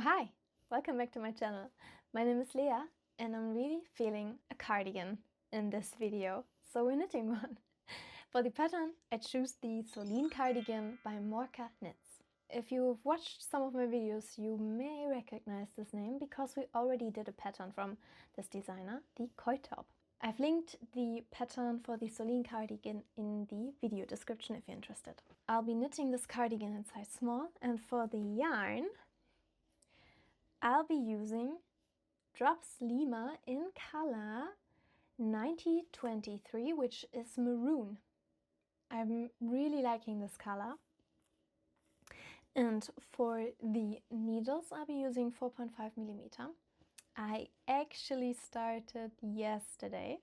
hi! Welcome back to my channel. My name is Lea and I'm really feeling a cardigan in this video, so we're knitting one. For the pattern I choose the Solene cardigan by Morka Knits. If you've watched some of my videos you may recognize this name because we already did a pattern from this designer, the koi top. I've linked the pattern for the Solene cardigan in the video description if you're interested. I'll be knitting this cardigan in size small, and for the yarn I'll be using Drops Lima in color 9023, which is maroon. I'm really liking this color. And for the needles I'll be using 4.5mm. I actually started yesterday,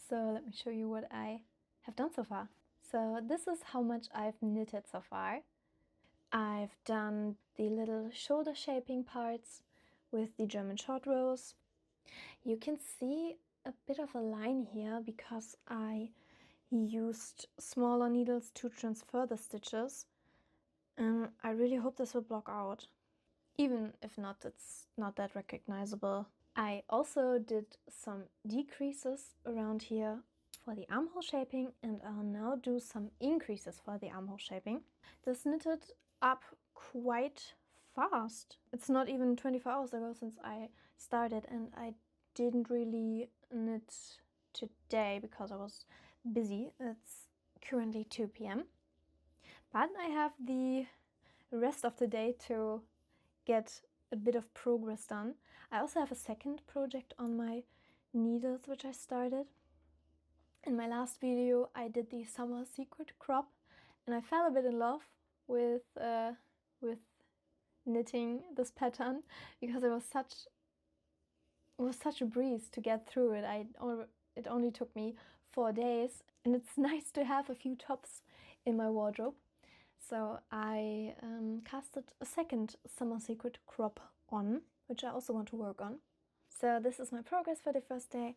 so let me show you what I have done so far. So this is how much I've knitted so far. I've done the little shoulder shaping parts with the German short rows. You can see a bit of a line here because I used smaller needles to transfer the stitches. I really hope this will block out. Even if not, it's not that recognizable. I also did some decreases around here for the armhole shaping, and I'll now do some increases for the armhole shaping. This knitted up quite fast. It's not even 24 hours ago since I started, and I didn't really knit today because I was busy. It's currently 2 p.m. but I have the rest of the day to get a bit of progress done. I also have a second project on my needles which I started. In my last video I did the summer secret crop and I fell a bit in love with knitting this pattern because it was such a breeze to get through it. It only took me 4 days, and it's nice to have a few tops in my wardrobe. So I casted a second summer secret crop on, which I also want to work on. So this is my progress for the first day.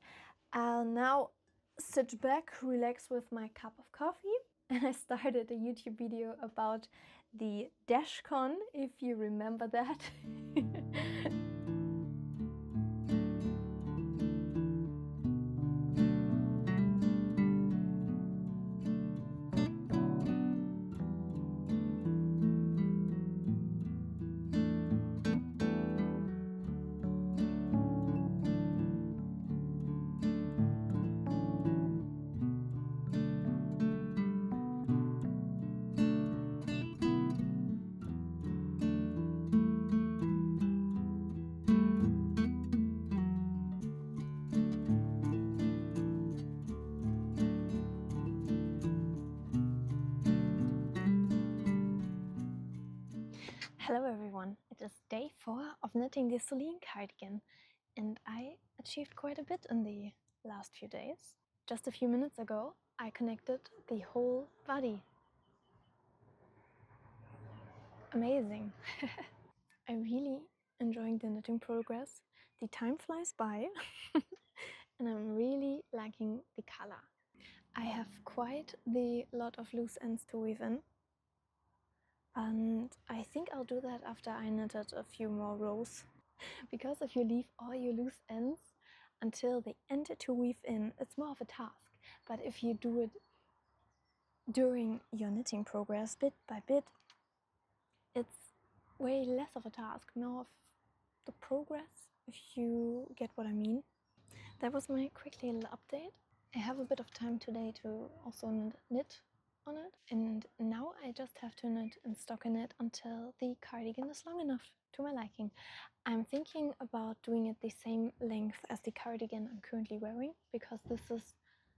I'll now sit back, relax with my cup of coffee, and I started a YouTube video about the DashCon, if you remember that. Hello everyone, it is day 4 of knitting the Solene cardigan, and I achieved quite a bit in the last few days. Just a few minutes ago I connected the whole body. Amazing! I'm really enjoying the knitting progress. The time flies by and I'm really liking the color. I have quite the lot of loose ends to weave in. And I think I'll do that after I knitted a few more rows. Because if you leave all your loose ends until the end to weave in, it's more of a task. But if you do it during your knitting progress, bit by bit, it's way less of a task, more of the progress, if you get what I mean. That was my quick little update. I have a bit of time today to also knit on it, and now I just have to knit and stockinette until the cardigan is long enough to my liking. I'm thinking about doing it the same length as the cardigan I'm currently wearing because this is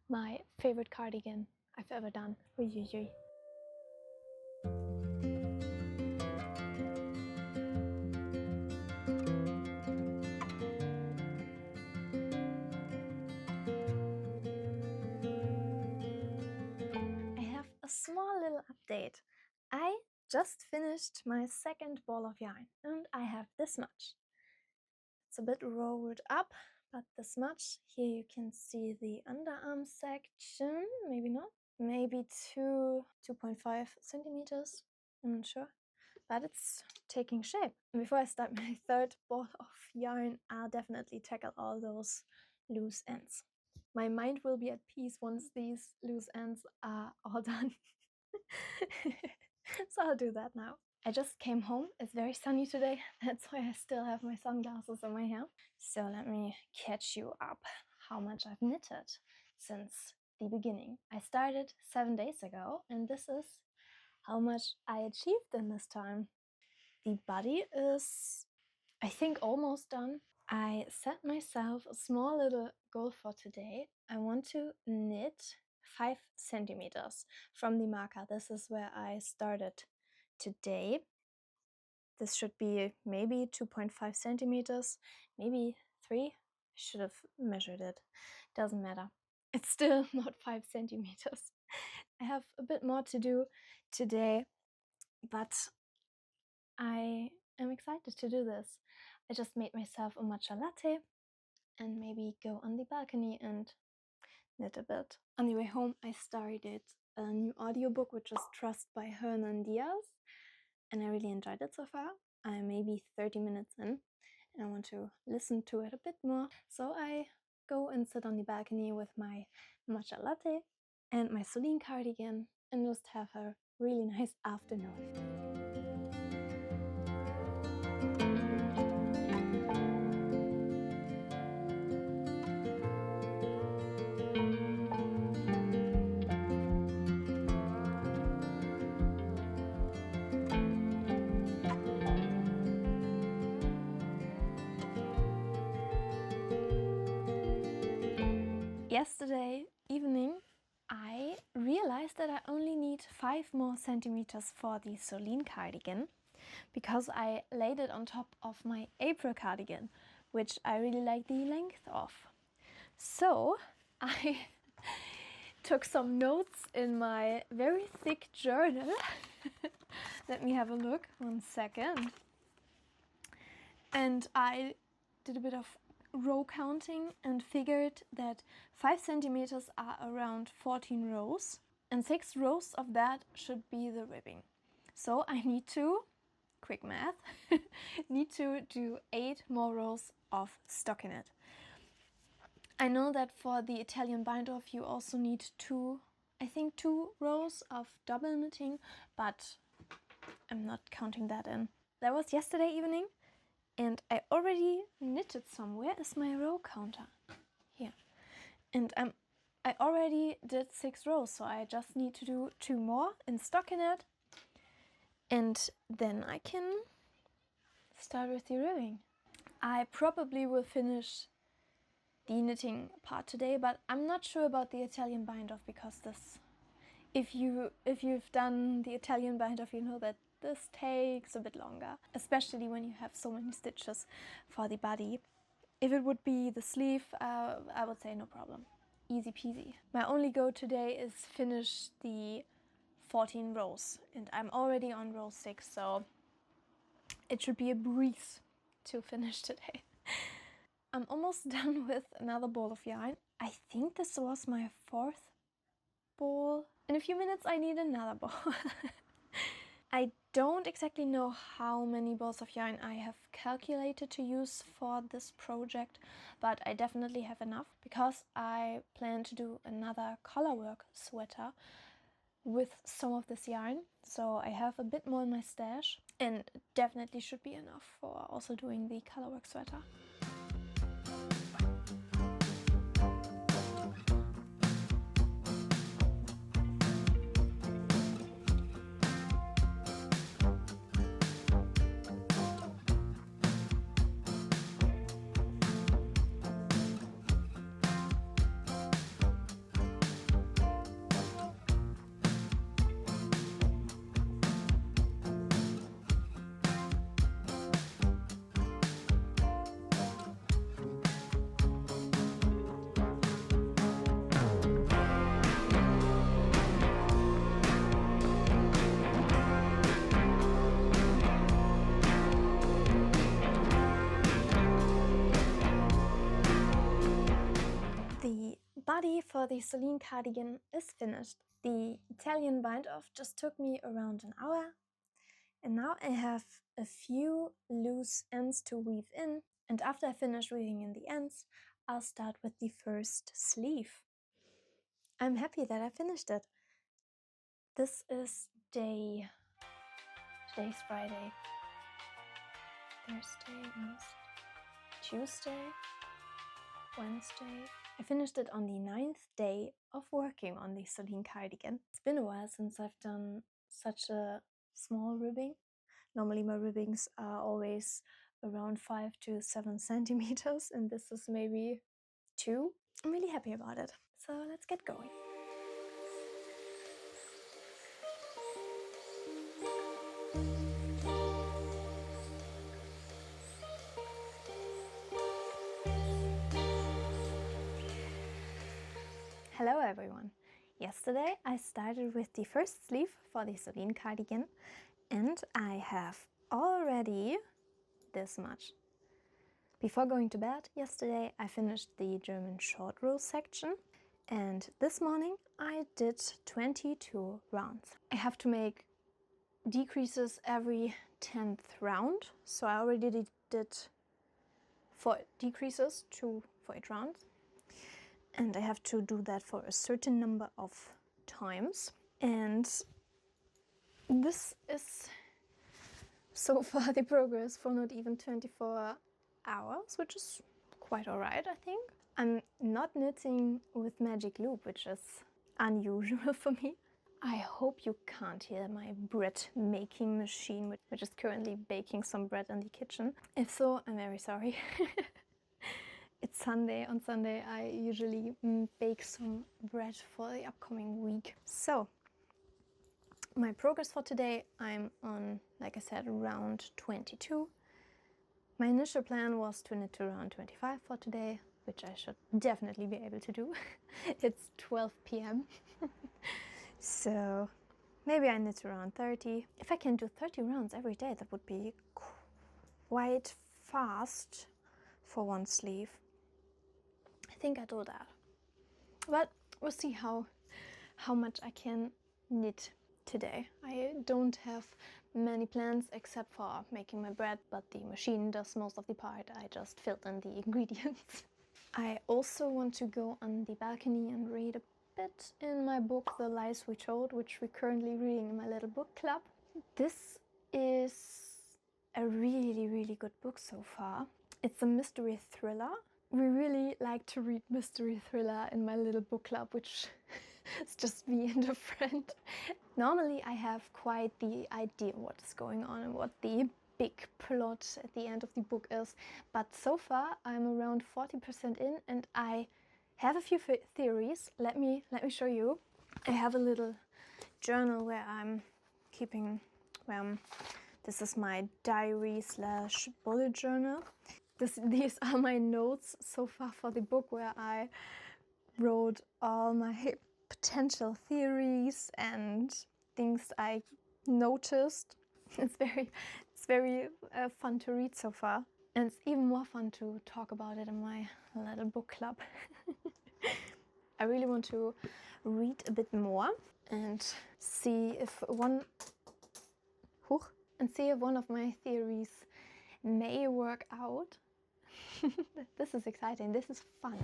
my favorite cardigan I've ever done. Uiuiui. Small little update. I just finished my second ball of yarn and I have this much. It's a bit rolled up, but this much. Here you can see the underarm section, maybe not, maybe 2.5 centimeters, I'm not sure. but it's taking shape. And before I start my third ball of yarn, I'll definitely tackle all those loose ends. My mind will be at peace once these loose ends are all done. So I'll do that now. I just came home. It's very sunny today. That's why I still have my sunglasses in my hair. So let me catch you up how much I've knitted since the beginning. I started 7 days ago, and this is how much I achieved in this time. The body is, I think, almost done. I set myself a small little goal for today. I want to knit 5 centimeters from the marker. This is where I started today. This should be maybe 2.5 centimeters, maybe 3. I should have measured it. Doesn't matter. It's still not 5 centimeters. I have a bit more to do today, but I am excited to do this. I just made myself a matcha latte and maybe go on the balcony and knit a bit. On the way home, I started a new audiobook, which is Trust by Hernan Diaz, and I really enjoyed it so far. I'm maybe 30 minutes in, and I want to listen to it a bit more. So I go and sit on the balcony with my matcha latte and my solene cardigan and just have a really nice afternoon. Yesterday evening, I realized that I only need 5 more centimeters for the solene cardigan because I laid it on top of my April cardigan, which I really like the length of. So I took some notes in my very thick journal. Let me have a look, 1 second. And I did a bit of row counting and figured that 5 centimeters are around 14 rows, and 6 rows of that should be the ribbing. So I need to, quick math, need to do 8 more rows of stockinette. I know that for the Italian bind off you also need 2 rows of double knitting, but I'm not counting that in. That was yesterday evening. And I already knitted some. Where is my row counter? Here. And I already did 6 rows, so I just need to do 2 more in stockinette. And then I can start with the ribbing. I probably will finish the knitting part today, but I'm not sure about the Italian bind off because this, if you've done the Italian bind off, you know that this takes a bit longer, especially when you have so many stitches for the body. If it would be the sleeve, I would say no problem, easy peasy. My only goal today is finish the 14 rows, and I'm already on row 6, so it should be a breeze to finish today. I'm almost done with another ball of yarn. I think this was my 4th ball. In a few minutes I need another ball. I don't exactly know how many balls of yarn I have calculated to use for this project, but I definitely have enough because I plan to do another colorwork sweater with some of this yarn. So I have a bit more in my stash and definitely should be enough for also doing the colorwork sweater. Body for the solene cardigan is finished. The Italian bind off just took me around an hour, And now I have a few loose ends to weave in, and after I finish weaving in the ends, I'll start with the first sleeve. I'm happy that I finished it. This is today's Friday, Thursday, Tuesday, Wednesday. I finished it on the 9th day of working on the solene cardigan. It's been a while since I've done such a small ribbing. Normally my ribbings are always around 5 to 7 centimeters, and this is maybe 2. I'm really happy about it. So let's get going. Hello everyone! Yesterday I started with the first sleeve for the solene cardigan, and I have already this much. Before going to bed yesterday I finished the German short row section, and this morning I did 22 rounds. I have to make decreases every 10th round, so I already did 4 decreases, 2 for each round, and I have to do that for a certain number of times. And this is so far the progress for not even 24 hours, which is quite alright, I think. I'm not knitting with magic loop, which is unusual for me. I hope you can't hear my bread making machine, which is currently baking some bread in the kitchen. If so, I'm very sorry. It's Sunday. On Sunday I usually bake some bread for the upcoming week. So my progress for today, I'm on, like I said, round 22. My initial plan was to knit to round 25 for today, which I should definitely be able to do. It's 12 p.m. So maybe I knit around 30. If I can do 30 rounds every day, that would be quite fast for one sleeve. I think I do that. But we'll see how much I can knit today. I don't have many plans except for making my bread, but the machine does most of the part. I just filled in the ingredients. I also want to go on the balcony and read a bit in my book, The Lies We Told, which we're currently reading in my little book club. This is a really, really good book so far. It's a mystery thriller. We really like to read mystery thriller in my little book club, which is just me and a friend. Normally I have quite the idea what is going on and what the big plot at the end of the book is, but so far I'm around 40% in and I have a few theories. Let me show you. I have a little journal where I'm keeping, this is my diary / bullet journal. These are my notes so far for the book, where I wrote all my potential theories and things I noticed. It's very fun to read so far, and it's even more fun to talk about it in my little book club. I really want to read a bit more and see if one of my theories may work out. This is exciting. This is fun.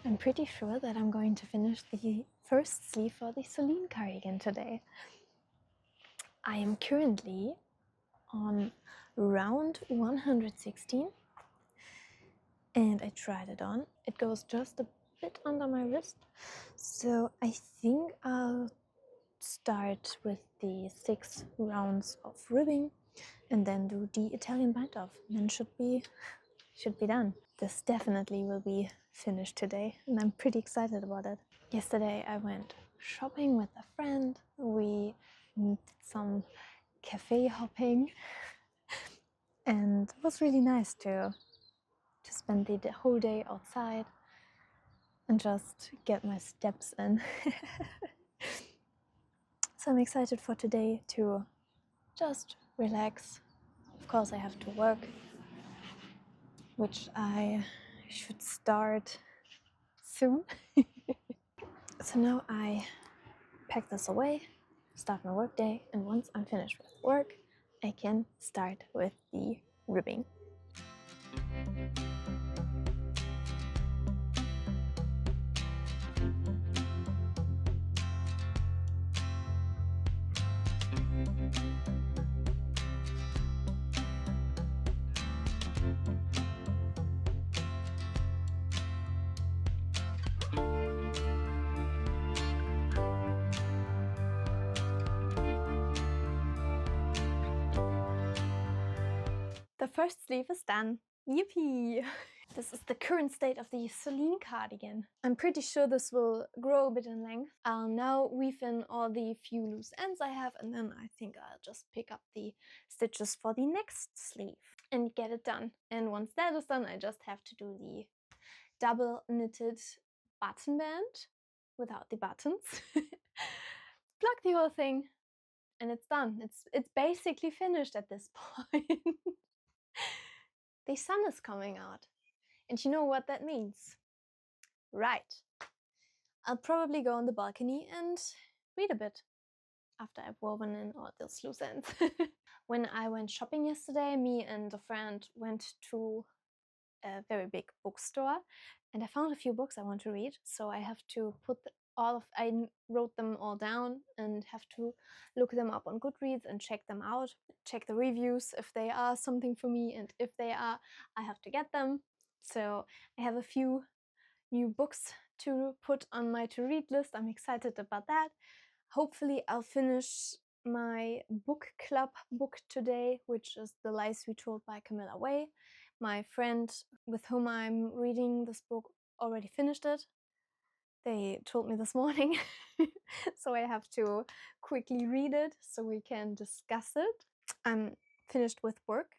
I'm pretty sure that I'm going to finish the first sleeve for the solene cardigan today. I am currently on round 116 and I tried it on. It goes just a bit under my wrist, so I think I'll start with the 6 rounds of ribbing and then do the Italian bind off, and then should be done. This definitely will be finished today, and I'm pretty excited about it. Yesterday I went shopping with a friend. We did some cafe hopping, and it was really nice to spend the whole day outside and just get my steps in. So I'm excited for today to just relax. Of course I have to work, which I should start soon. So now I pack this away, start my work day, and once I'm finished with work, I can start with the ribbing. The first sleeve is done. Yippee! This is the current state of the Solene cardigan. I'm pretty sure this will grow a bit in length. I'll now weave in all the few loose ends I have, and then I think I'll just pick up the stitches for the next sleeve and get it done. And once that is done, I just have to do the double knitted button band without the buttons. Plug the whole thing, and it's done. It's basically finished at this point. The sun is coming out. And you know what that means? Right. I'll probably go on the balcony and read a bit after I've woven in all those loose ends. When I went shopping yesterday, me and a friend went to a very big bookstore, and I found a few books I want to read, so I have to I wrote them all down and have to look them up on Goodreads and check them out, check the reviews if they are something for me, and if they are, I have to get them. So I have a few new books to put on my to-read list. I'm excited about that. Hopefully I'll finish my book club book today, which is The Lies We Told by Camilla Way. My friend with whom I'm reading this book already finished it. They told me this morning, so I have to quickly read it so we can discuss it. I'm finished with work.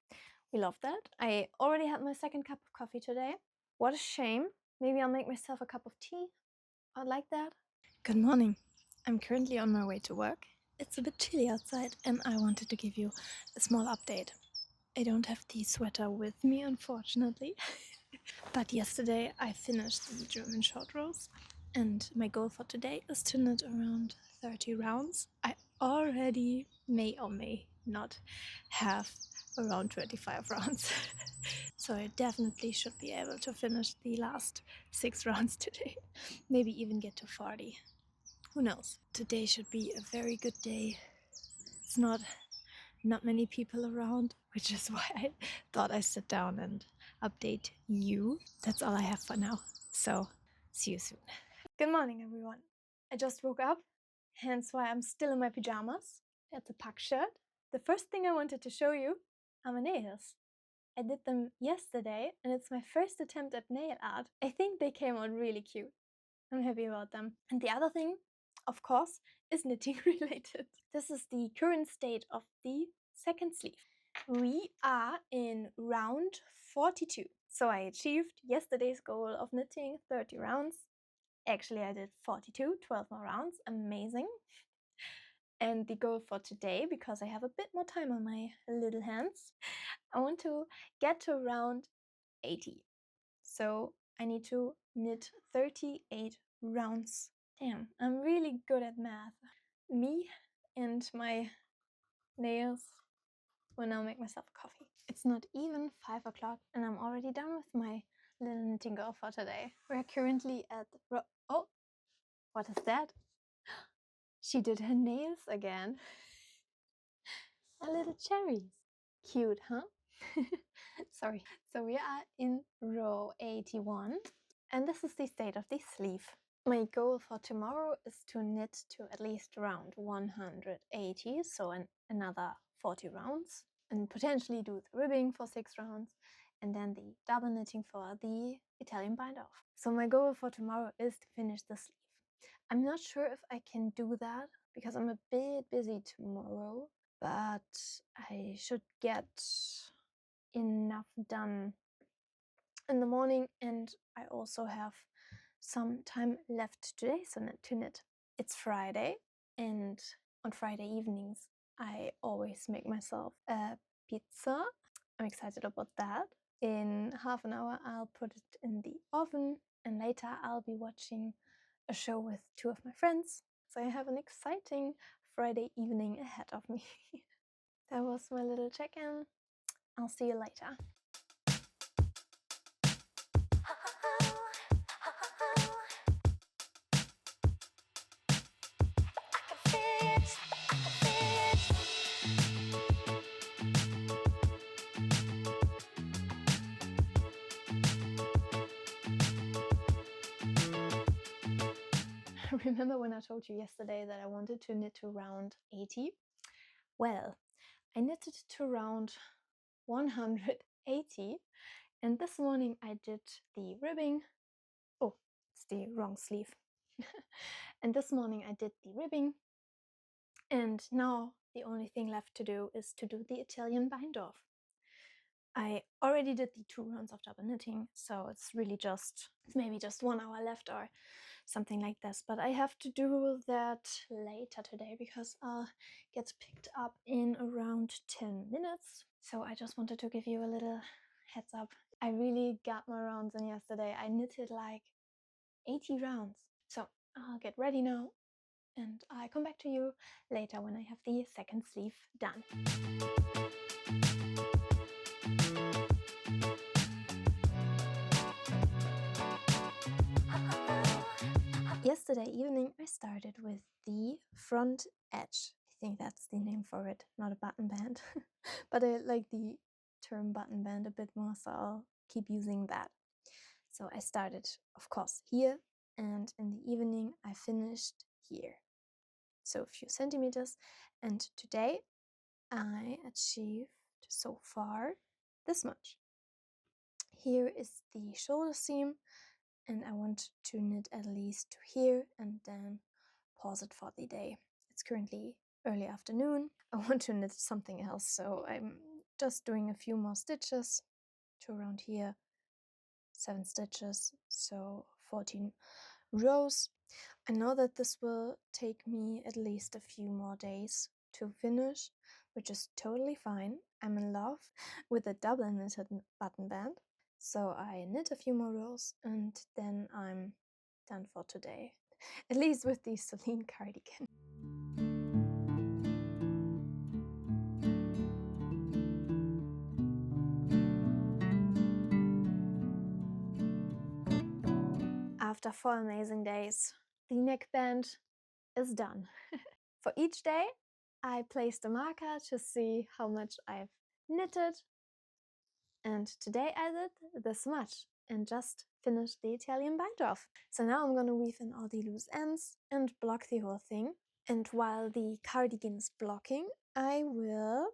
We love that. I already had my second cup of coffee today. What a shame. Maybe I'll make myself a cup of tea. I'd like that. Good morning. I'm currently on my way to work. It's a bit chilly outside, and I wanted to give you a small update. I don't have the sweater with me, unfortunately. But yesterday I finished the German short rows, and my goal for today is to knit around 30 rounds. I already may or may not have around 25 rounds. So I definitely should be able to finish the last 6 rounds today. Maybe even get to 40. Who knows? Today should be a very good day. It's not many people around, which is why I thought I'd sit down and update you. That's all I have for now. So see you soon. Good morning, everyone. I just woke up, hence why I'm still in my pajamas. That's a puck shirt. The first thing I wanted to show you are my nails. I did them yesterday, and it's my first attempt at nail art. I think they came out really cute. I'm happy about them. And the other thing, of course, is knitting related. This is the current state of the second sleeve. We are in round 42. So I achieved yesterday's goal of knitting 30 rounds. Actually, I did 42, 12 more rounds. Amazing. And the goal for today, because I have a bit more time on my little hands, I want to get to around 80. So I need to knit 38 rounds. Damn, I'm really good at math. Me and my nails will now make myself a coffee. It's not even 5 o'clock and I'm already done with my little knitting goal for today. We're currently at oh, what is that? She did her nails again. A little cherries. Cute, huh? Sorry. So we are in row 81, and this is the state of the sleeve. My goal for tomorrow is to knit to at least around 180, so another 40 rounds. and potentially do the ribbing for 6 rounds and then the double knitting for the Italian bind off. So my goal for tomorrow is to finish the sleeve. I'm not sure if I can do that because I'm a bit busy tomorrow, but I should get enough done in the morning, and I also have some time left today to knit. It's Friday, and on Friday evenings I always make myself a pizza. I'm excited about that. In half an hour I'll put it in the oven, and later I'll be watching a show with 2 of my friends. So I have an exciting Friday evening ahead of me. That was my little check-in. I'll see you later. Remember when I told you yesterday that I wanted to knit to round 80? Well, I knitted to round 180, and this morning I did the ribbing. Oh, it's the wrong sleeve. And this morning I did the ribbing, and now the only thing left to do is to do the Italian bind off. I already did the 2 rounds of double knitting, so it's maybe just 1 hour left or something like this, but I have to do that later today because I'll get picked up in around 10 minutes. So I just wanted to give you a little heads up. I really got my rounds in yesterday. I knitted like 80 rounds. So I'll get ready now and I come back to you later when I have the second sleeve done. Yesterday evening I started with the front edge. I think that's the name for it, not a button band. But I like the term button band a bit more, so I'll keep using that. So I started, of course, here, and in the evening I finished here. So a few centimeters, and today I achieved so far this much. Here is the shoulder seam, and I want to knit at least to here and then pause it for the day. It's currently early afternoon. I want to knit something else, so I'm just doing a few more stitches to around here, 7 stitches, so 14 rows. I know that this will take me at least a few more days to finish, which is totally fine. I'm in love with a double knitted button band. So I knit a few more rows and then I'm done for today, at least with the Solene cardigan. After 4 amazing days, the neckband is done. For each day, I placed a marker to see how much I've knitted, and today I did this much and just finished the Italian bind off. So now I'm gonna weave in all the loose ends and block the whole thing. And while the cardigan is blocking, I will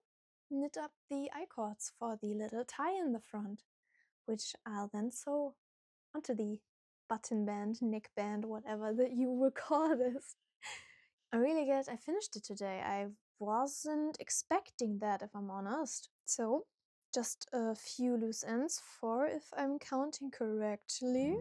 knit up the I-cords for the little tie in the front, which I'll then sew onto the button band, neckband, whatever that you will call this. I'm really glad I finished it today. I wasn't expecting that, if I'm honest. So just a few loose ends, 4 if I'm counting correctly.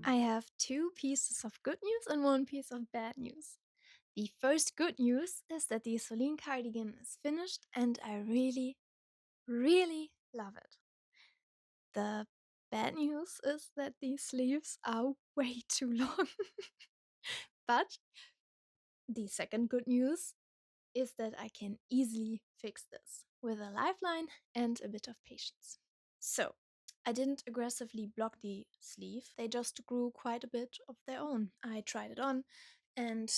I have 2 pieces of good news and 1 piece of bad news. The first good news is that the Solene cardigan is finished and I really, really love it. The bad news is that these sleeves are way too long. But The second good news is that I can easily fix this with a lifeline and a bit of patience. So, I didn't aggressively block the sleeve, they just grew quite a bit of their own. I tried it on and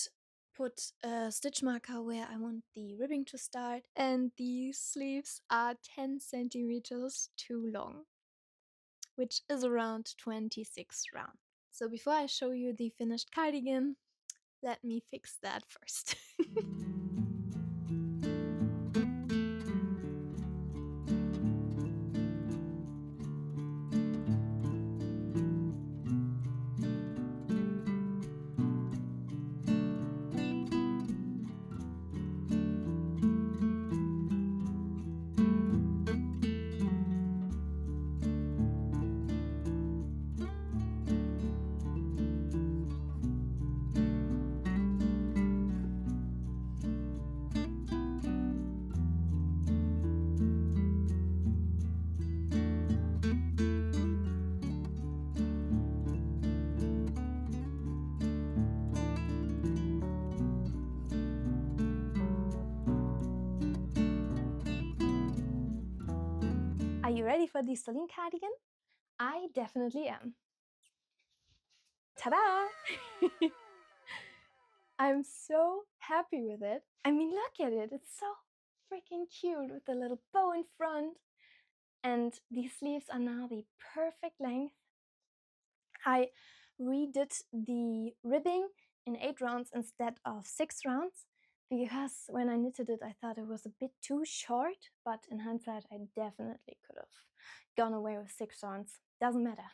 put a stitch marker where I want the ribbing to start, and the sleeves are 10 centimeters too long, which is around 26 rounds. So before I show you the finished cardigan, let me fix that first. Are you ready for the solene cardigan? I definitely am. Ta-da! I'm so happy with it. I mean, look at it. It's so freaking cute with the little bow in front. And these sleeves are now the perfect length. I redid the ribbing in 8 rounds instead of 6 rounds because when I knitted it, I thought it was a bit too short, but in hindsight, I definitely could have gone away with 6 rounds. Doesn't matter.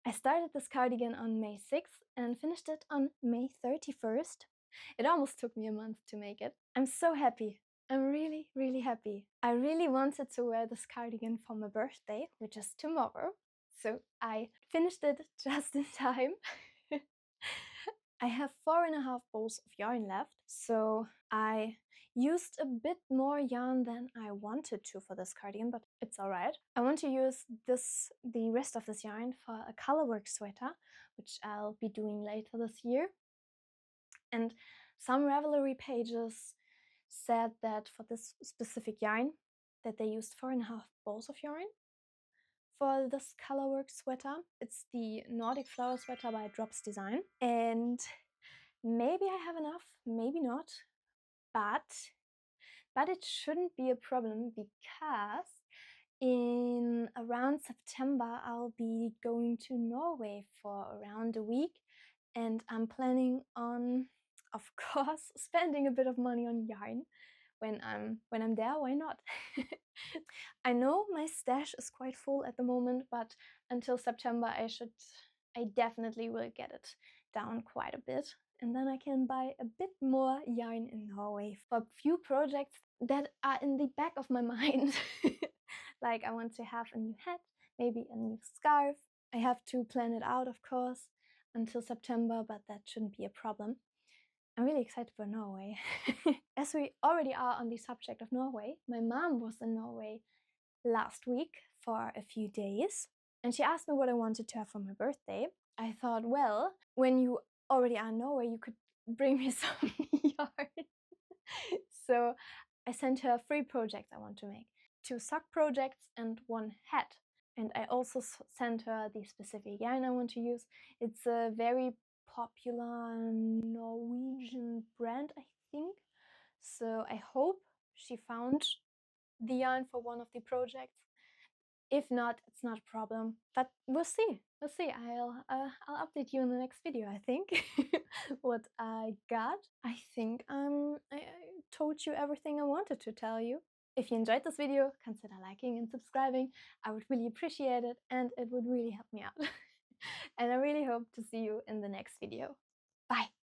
I started this cardigan on May 6th and finished it on May 31st. It almost took me a month to make it. I'm so happy. I'm really, really happy. I really wanted to wear this cardigan for my birthday, which is tomorrow. So I finished it just in time. I have 4.5 balls of yarn left, so I used a bit more yarn than I wanted to for this cardigan, but it's alright. I want to use the rest of this yarn for a colorwork sweater, which I'll be doing later this year. And some Ravelry pages said that for this specific yarn, that they used 4.5 balls of yarn for this colorwork sweater. It's the Nordic Flower Sweater by Drops Design. And maybe I have enough, maybe not, but it shouldn't be a problem because in around September I'll be going to Norway for around a week, and I'm planning on, of course, spending a bit of money on yarn when I'm there. Why not? I know my stash is quite full at the moment, but until September I definitely will get it down quite a bit, and then I can buy a bit more yarn in Norway for a few projects that are in the back of my mind. Like I want to have a new hat, maybe a new scarf. I have to plan it out, of course, until September, but that shouldn't be a problem. I'm really excited for Norway. As we already are on the subject of Norway, my mom was in Norway last week for a few days, and she asked me what I wanted to have for my birthday. I thought, well, when you already are in Norway, you could bring me some yarn. So I sent her 3 projects I want to make: 2 sock projects and 1 hat. And I also sent her the specific yarn I want to use. It's a very popular Norwegian brand, I think. So I hope she found the yarn for one of the projects. If not, it's not a problem, but we'll see. We'll see. I'll update you in the next video, I think, what I got. I think I told you everything I wanted to tell you. If you enjoyed this video, consider liking and subscribing. I would really appreciate it, and it would really help me out. And I really hope to see you in the next video. Bye!